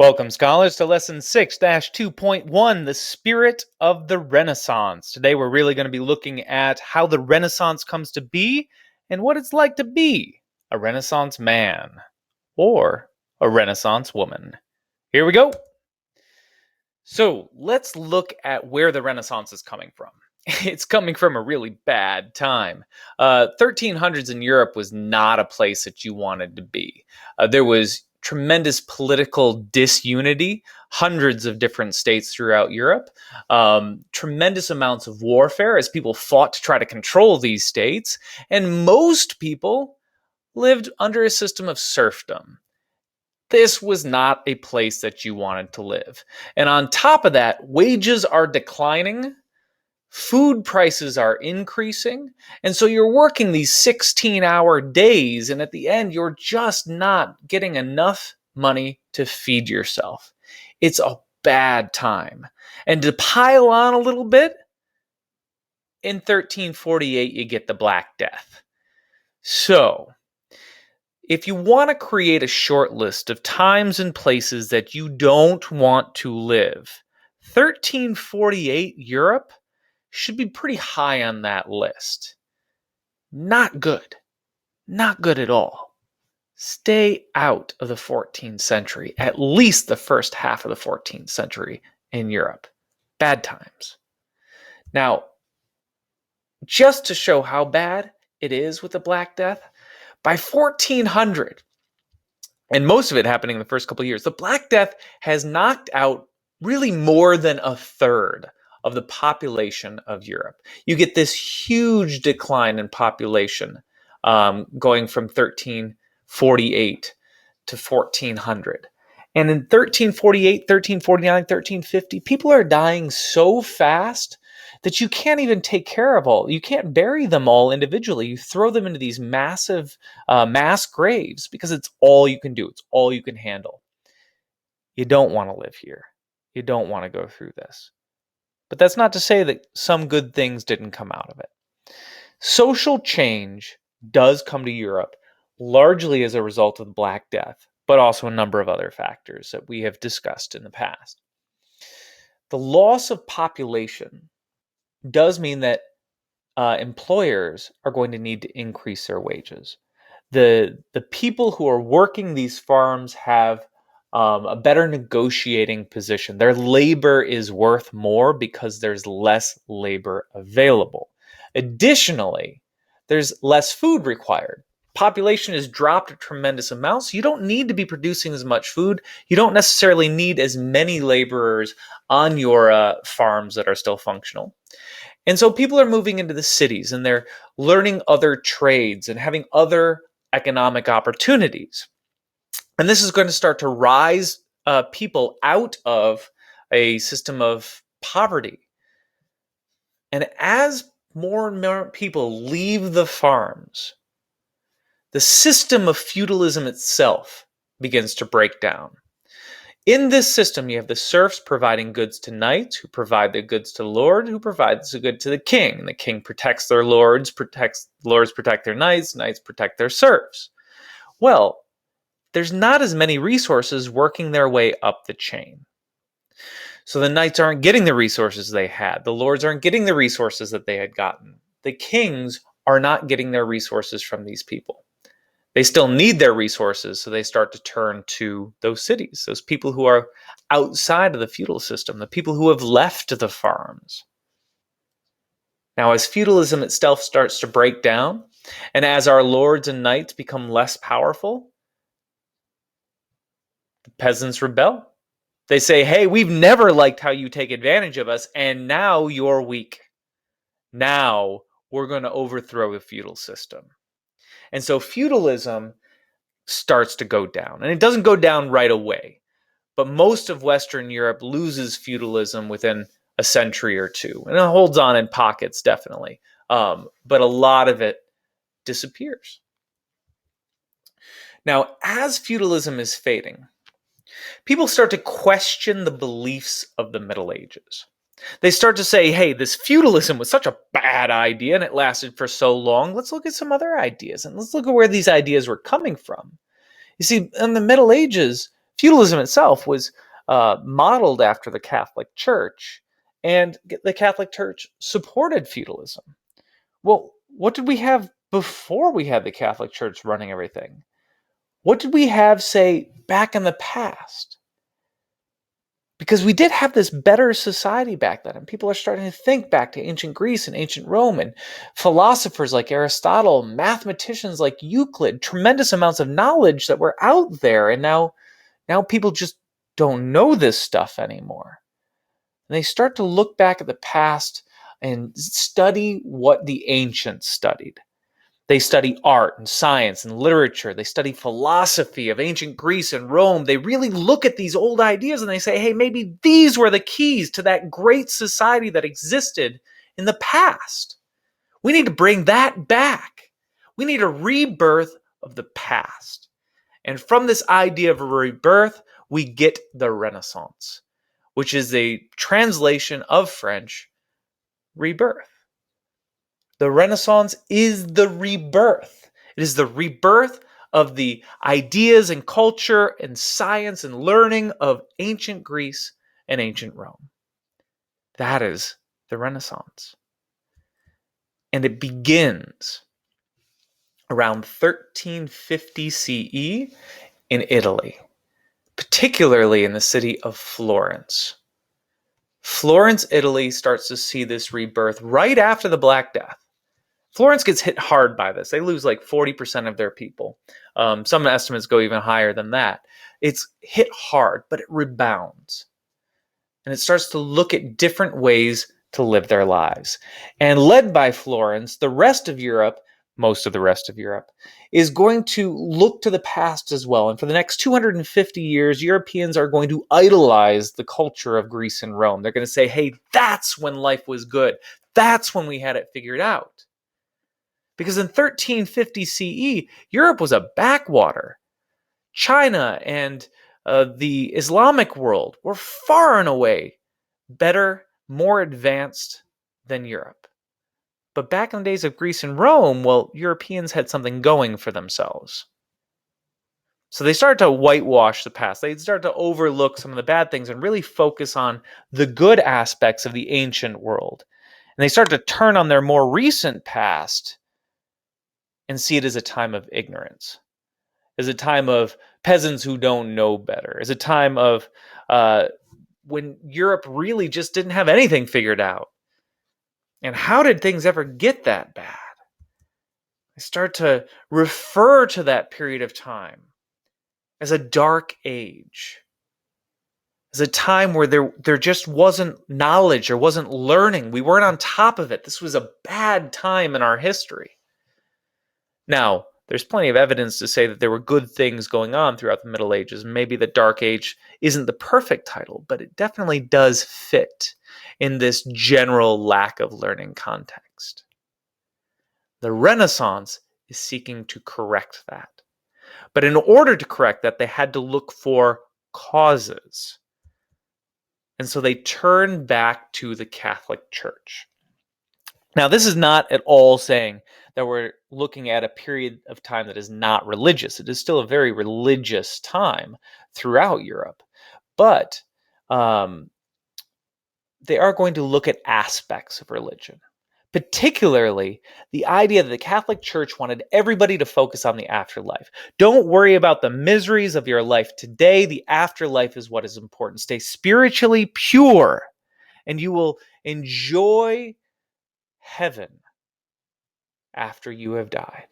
Welcome, scholars, to Lesson 6-2.1, The Spirit of the Renaissance. Today we're really going to be looking at how the Renaissance comes to be and what it's like to be a Renaissance man or a Renaissance woman. Here we go. So let's look at where the Renaissance is coming from. It's coming from a really bad time. 1300s in Europe was not a place that you wanted to be. There was tremendous political disunity, hundreds of different states throughout Europe, tremendous amounts of warfare as people fought to try to control these states, and most people lived under a system of serfdom. This was not a place that you wanted to live. And on top of that, wages are declining, food prices are increasing, and so you're working these 16-hour days, and at the end, you're just not getting enough money to feed yourself. It's a bad time. And to pile on a little bit, in 1348, you get the Black Death. So, if you want to create a short list of times and places that you don't want to live, 1348 Europe should be pretty high on that list. Not good. Not good at all. Stay out of the 14th century, at least the first half of the 14th century in Europe. Bad times. Now, just to show how bad it is with the Black Death, by 1400, and most of it happening in the first couple of years, the Black Death has knocked out really more than a third of the population of Europe. You get this huge decline in population going from 1348 to 1400. And in 1348, 1349, 1350, people are dying so fast that you can't even take care of all. You can't bury them all individually. You throw them into these massive mass graves because it's all you can do. It's all you can handle. You don't want to live here. You don't want to go through this. But that's not to say that some good things didn't come out of it. Social change does come to Europe largely as a result of the Black Death, but also a number of other factors that we have discussed in the past. The loss of population does mean that employers are going to need to increase their wages. The people who are working these farms have a better negotiating position. Their labor is worth more because there's less labor available. Additionally, there's less food required. Population has dropped a tremendous amount, so you don't need to be producing as much food. You don't necessarily need as many laborers on your farms that are still functional. And so people are moving into the cities and they're learning other trades and having other economic opportunities. And this is going to start to rise people out of a system of poverty. And as more and more people leave the farms, the system of feudalism itself begins to break down. In this system, you have the serfs providing goods to knights, who provide the goods to the lord, who provides the good to the king. And the king protects their lords, lords protect their knights, knights protect their serfs. Well, there's not as many resources working their way up the chain. So the knights aren't getting the resources they had. The lords aren't getting the resources that they had gotten. The kings are not getting their resources from these people. They still need their resources, so they start to turn to those cities, those people who are outside of the feudal system, the people who have left the farms. Now, as feudalism itself starts to break down, and as our lords and knights become less powerful, the peasants rebel. They say, hey, we've never liked how you take advantage of us, and now you're weak. Now we're going to overthrow the feudal system. And so feudalism starts to go down. And it doesn't go down right away. But most of Western Europe loses feudalism within a century or two. And it holds on in pockets, definitely. But a lot of it disappears. Now, as feudalism is fading, people start to question the beliefs of the Middle Ages. They start to say, hey, this feudalism was such a bad idea and it lasted for so long. Let's look at some other ideas and let's look at where these ideas were coming from. You see, in the Middle Ages, Feudalism itself was modeled after the Catholic Church, and the Catholic Church supported feudalism. Well, what did we have before we had the Catholic Church running everything? What did we have, say, back in the past? Because we did have this better society back then, and people are starting to think back to ancient Greece and ancient Rome, and philosophers like Aristotle, mathematicians like Euclid, tremendous amounts of knowledge that were out there, and now people just don't know this stuff anymore. And they start to look back at the past and study what the ancients studied. They study art and science and literature. They study philosophy of ancient Greece and Rome. They really look at these old ideas and they say, hey, maybe these were the keys to that great society that existed in the past. We need to bring that back. We need a rebirth of the past. And from this idea of a rebirth, we get the Renaissance, which is a translation of French, rebirth. The Renaissance is the rebirth. It is the rebirth of the ideas and culture and science and learning of ancient Greece and ancient Rome. That is the Renaissance. And it begins around 1350 CE in Italy, particularly in the city of Florence. Florence, Italy starts to see this rebirth right after the Black Death. Florence gets hit hard by this. They lose like 40% of their people. Some estimates go even higher than that. It's hit hard, but it rebounds. And it starts to look at different ways to live their lives. And led by Florence, the rest of Europe, most of the rest of Europe, is going to look to the past as well. And for the next 250 years, Europeans are going to idolize the culture of Greece and Rome. They're going to say, hey, that's when life was good. That's when we had it figured out. Because in 1350 CE, Europe was a backwater. China and the Islamic world were far and away better, more advanced than Europe. But back in the days of Greece and Rome, well, Europeans had something going for themselves. So they started to whitewash the past. They started to overlook some of the bad things and really focus on the good aspects of the ancient world. And they started to turn on their more recent past and see it as a time of ignorance, as a time of peasants who don't know better, as a time of when Europe really just didn't have anything figured out. And how did things ever get that bad? I start to refer to that period of time as a dark age, as a time where there just wasn't knowledge, there wasn't learning. We weren't on top of it. This was a bad time in our history. Now, there's plenty of evidence to say that there were good things going on throughout the Middle Ages. Maybe the Dark Age isn't the perfect title, but it definitely does fit in this general lack of learning context. The Renaissance is seeking to correct that. But in order to correct that, they had to look for causes. And so they turned back to the Catholic Church. Now, this is not at all saying that we're looking at a period of time that is not religious. It is still a very religious time throughout Europe. But they are going to look at aspects of religion, particularly the idea that the Catholic Church wanted everybody to focus on the afterlife. Don't worry about the miseries of your life today. The afterlife is what is important. Stay spiritually pure, and you will enjoy heaven after you have died.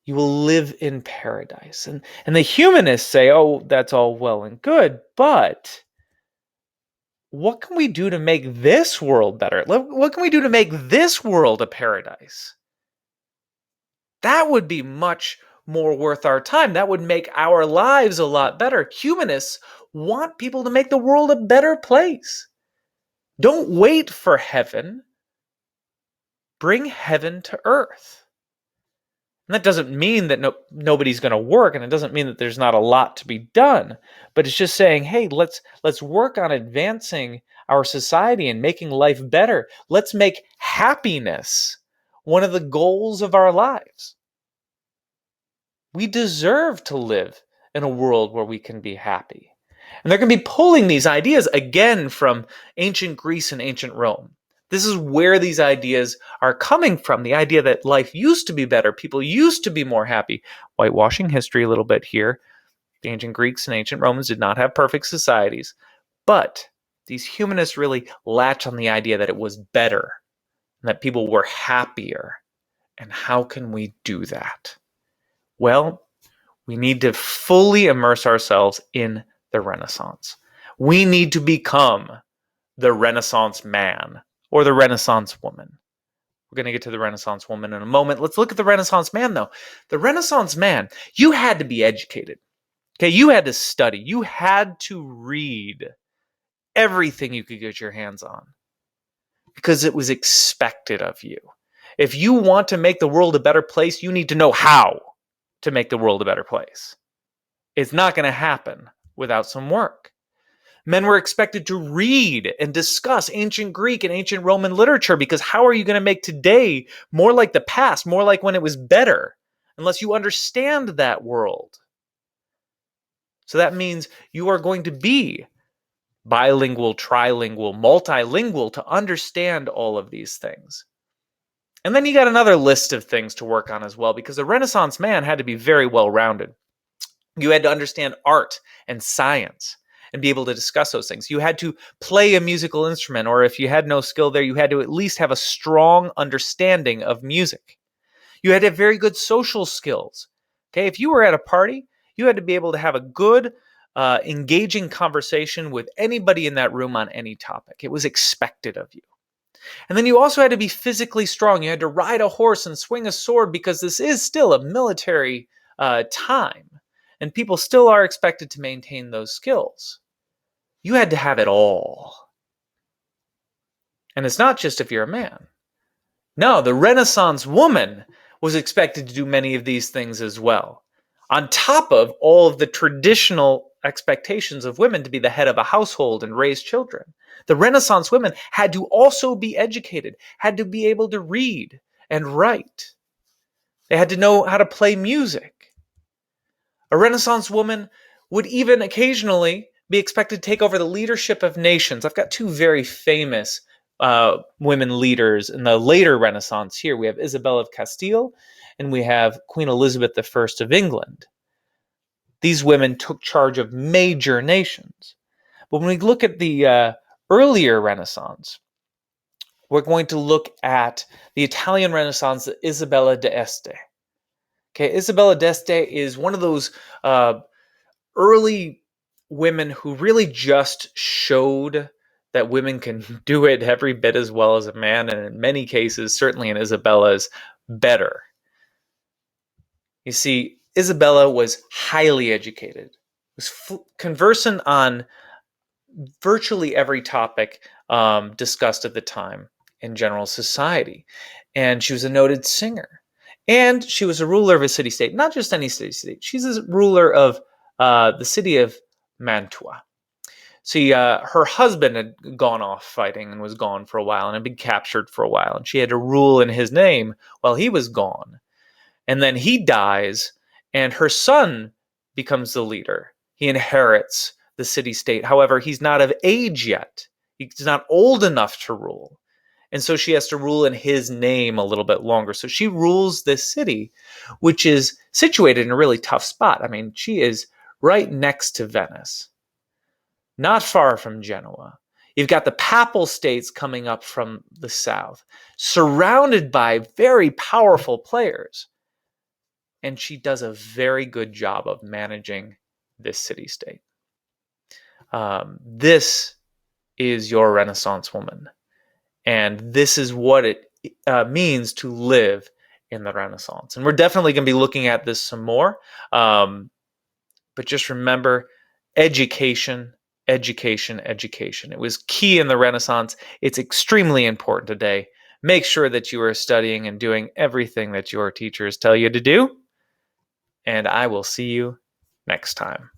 You will live in paradise. And the humanists say, oh, that's all well and good, but what can we do to make this world better? What can we do to make this world a paradise? That would be much more worth our time. That would make our lives a lot better. Humanists want people to make the world a better place. Don't wait for heaven. Bring heaven to earth. And that doesn't mean that nobody's going to work, and it doesn't mean that there's not a lot to be done. But it's just saying, hey, let's work on advancing our society and making life better. Let's make happiness one of the goals of our lives. We deserve to live in a world where we can be happy. And they're going to be pulling these ideas again from ancient Greece and ancient Rome. This is where these ideas are coming from. The idea that life used to be better, people used to be more happy. Whitewashing history a little bit here. The ancient Greeks and ancient Romans did not have perfect societies, but these humanists really latch on the idea that it was better and that people were happier. And how can we do that? Well, we need to fully immerse ourselves in the Renaissance. We need to become the Renaissance man or the Renaissance woman. We're going to get to the Renaissance woman in a moment. Let's look at the Renaissance man, though. The Renaissance man, you had to be educated. Okay, you had to study. You had to read everything you could get your hands on because it was expected of you. If you want to make the world a better place, you need to know how to make the world a better place. It's not going to happen without some work. Men were expected to read and discuss ancient Greek and ancient Roman literature because how are you going to make today more like the past, more like when it was better, unless you understand that world? So that means you are going to be bilingual, trilingual, multilingual to understand all of these things. And then you got another list of things to work on as well, because the Renaissance man had to be very well-rounded. You had to understand art and science and be able to discuss those things. You had to play a musical instrument, or if you had no skill there, you had to at least have a strong understanding of music. You had to have very good social skills. Okay, if you were at a party, you had to be able to have a good, engaging conversation with anybody in that room on any topic. It was expected of you. And then you also had to be physically strong. You had to ride a horse and swing a sword because this is still a military time. And people still are expected to maintain those skills. You had to have it all. And it's not just if you're a man. No, the Renaissance woman was expected to do many of these things as well. On top of all of the traditional expectations of women to be the head of a household and raise children, the Renaissance women had to also be educated, had to be able to read and write. They had to know how to play music. A Renaissance woman would even occasionally be expected to take over the leadership of nations. I've got two very famous women leaders in the later Renaissance here. We have Isabella of Castile and we have Queen Elizabeth I of England. These women took charge of major nations. But when we look at the earlier Renaissance, we're going to look at the Italian Renaissance, Isabella d'Este. Okay, Isabella d'Este is one of those early women who really just showed that women can do it every bit as well as a man, and in many cases, certainly in Isabella's, better. You see, Isabella was highly educated, was conversant on virtually every topic discussed at the time in general society, and she was a noted singer. And she was a ruler of a city-state, not just any city-state. She's a ruler of the city of Mantua. See, her husband had gone off fighting and was gone for a while and had been captured for a while. And she had to rule in his name while he was gone. And then he dies and her son becomes the leader. He inherits the city-state. However, he's not of age yet. He's not old enough to rule. And so she has to rule in his name a little bit longer. So she rules this city, which is situated in a really tough spot. I mean, she is right next to Venice, not far from Genoa. You've got the Papal States coming up from the south, surrounded by very powerful players. And she does a very good job of managing this city-state. This is your Renaissance woman. And this is what it means to live in the Renaissance. And we're definitely going to be looking at this some more. But just remember, education, education, education. It was key in the Renaissance. It's extremely important today. Make sure that you are studying and doing everything that your teachers tell you to do. And I will see you next time.